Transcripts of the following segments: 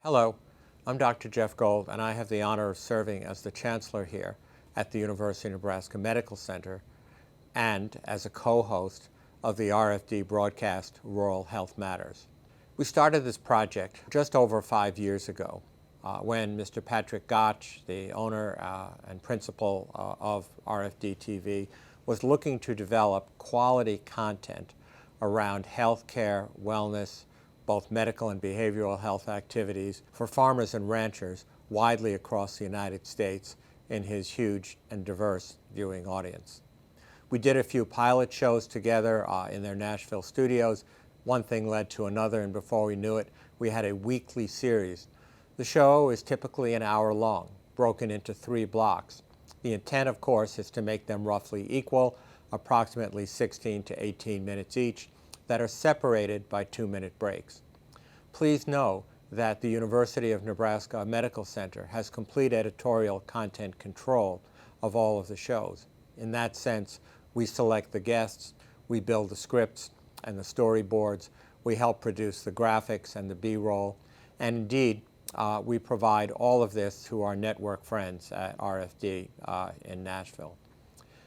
Hello, I'm Dr. Jeff Gold, and I have the honor of serving as the Chancellor here at the University of Nebraska Medical Center and as a co-host of the RFD broadcast Rural Health Matters. We started this project just over 5 years ago when Mr. Patrick Gotch, the owner and principal of RFD TV, was looking to develop quality content around healthcare, wellness, both medical and behavioral health activities for farmers and ranchers widely across the United States in his huge and diverse viewing audience. We did a few pilot shows together in their Nashville studios. One thing led to another, and before we knew it, we had a weekly series. The show is typically an hour long, broken into 3 blocks. The intent, of course, is to make them roughly equal, approximately 16 to 18 minutes each, that are separated by 2-minute breaks. Please know that the University of Nebraska Medical Center has complete editorial content control of all of the shows. In that sense, we select the guests, we build the scripts and the storyboards, we help produce the graphics and the B-roll, and indeed, we provide all of this to our network friends at RFD in Nashville.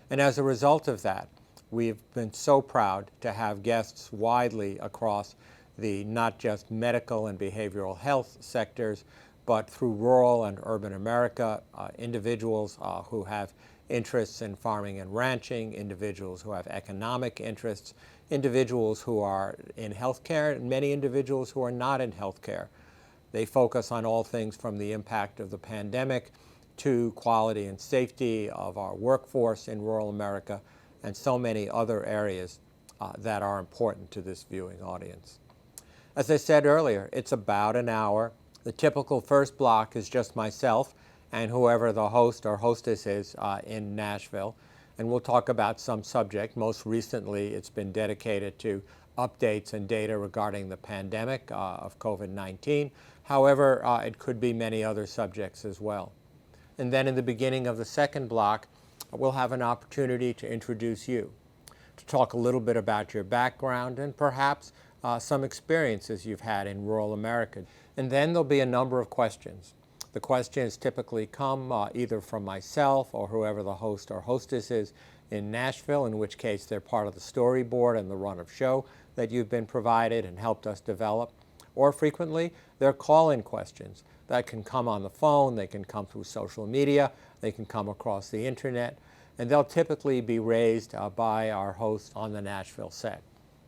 And as a result of that, we've been so proud to have guests widely across the not just medical and behavioral health sectors, but through rural and urban America, individuals who have interests in farming and ranching, individuals who have economic interests, individuals who are in healthcare, and many individuals who are not in healthcare. They focus on all things from the impact of the pandemic to quality and safety of our workforce in rural America, and so many other areas that are important to this viewing audience. As I said earlier, it's about an hour. The typical first block is just myself and whoever the host or hostess is in Nashville, and we'll talk about some subject. Most recently, it's been dedicated to updates and data regarding the pandemic of COVID-19. However, it could be many other subjects as well. And then in the beginning of the second block, we'll have an opportunity to introduce you, to talk a little bit about your background and perhaps some experiences you've had in rural America. And then there'll be a number of questions. The questions typically come either from myself or whoever the host or hostess is in Nashville, in which case they're part of the storyboard and the run of show that you've been provided and helped us develop. Or frequently, they're call-in questions that can come on the phone, they can come through social media, they can come across the internet, and they'll typically be raised by our host on the Nashville set.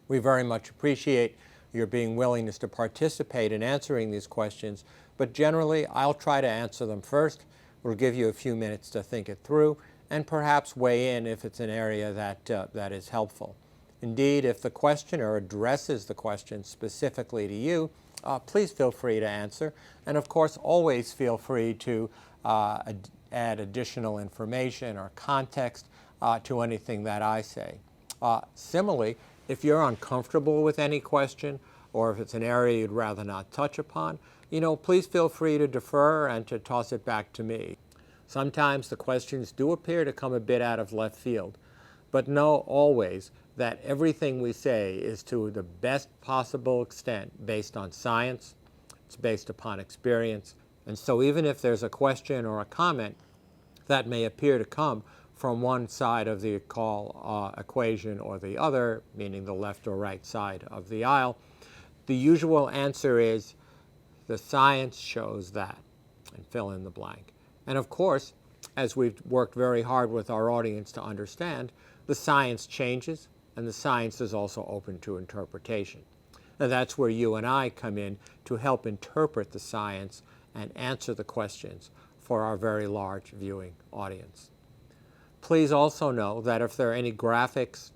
We very much appreciate your willingness to participate in answering these questions, but generally I'll try to answer them first. We'll give you a few minutes to think it through and perhaps weigh in if it's an area that is helpful. Indeed, if the questioner addresses the question specifically to you, please feel free to answer. And of course, always feel free to add additional information or context to anything that I say. Similarly, if you're uncomfortable with any question or if it's an area you'd rather not touch upon, please feel free to defer and to toss it back to me. Sometimes the questions do appear to come a bit out of left field, but know always that everything we say is to the best possible extent based on science, it's based upon experience, and so even if there's a question or a comment that may appear to come from one side of the call equation or the other, meaning the left or right side of the aisle, the usual answer is the science shows that, and fill in the blank. And of course, as we've worked very hard with our audience to understand, the science changes, and the science is also open to interpretation. And that's where you and I come in to help interpret the science and answer the questions for our very large viewing audience. Please also know that if there are any graphics,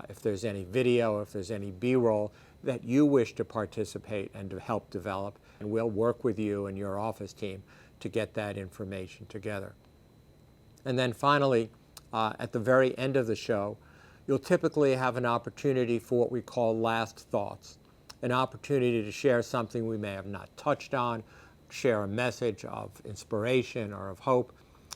if there's any video, if there's any B-roll that you wish to participate and to help develop, and we'll work with you and your office team to get that information together. And then finally, at the very end of the show, you'll typically have an opportunity for what we call last thoughts, an opportunity to share something we may have not touched on, share a message of inspiration or of hope,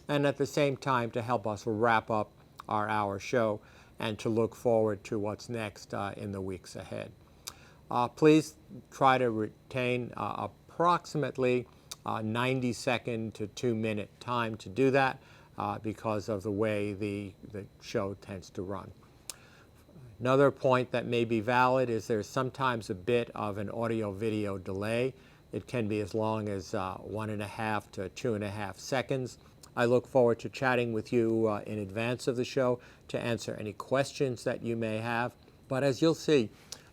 and at the same time to help us wrap up our hour show and to look forward to what's next in the weeks ahead. Please try to retain a approximately 90-second to 2-minute time to do that because of the way the show tends to run. Another point that may be valid is there's sometimes a bit of an audio-video delay. It can be as long as 1.5 to 2.5 seconds. I look forward to chatting with you in advance of the show to answer any questions that you may have. But as you'll see,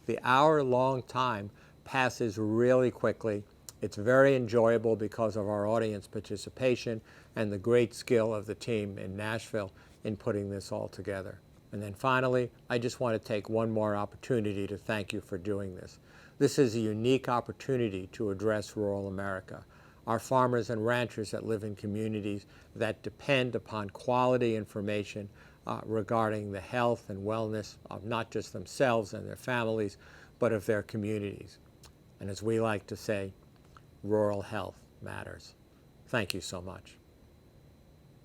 the hour-long time passes really quickly. It's very enjoyable because of our audience participation and the great skill of the team in Nashville in putting this all together. And then finally, I just want to take one more opportunity to thank you for doing this. This is a unique opportunity to address rural America. Our farmers and ranchers that live in communities that depend upon quality information regarding the health and wellness of not just themselves and their families, but of their communities. And as we like to say, rural health matters. Thank you so much.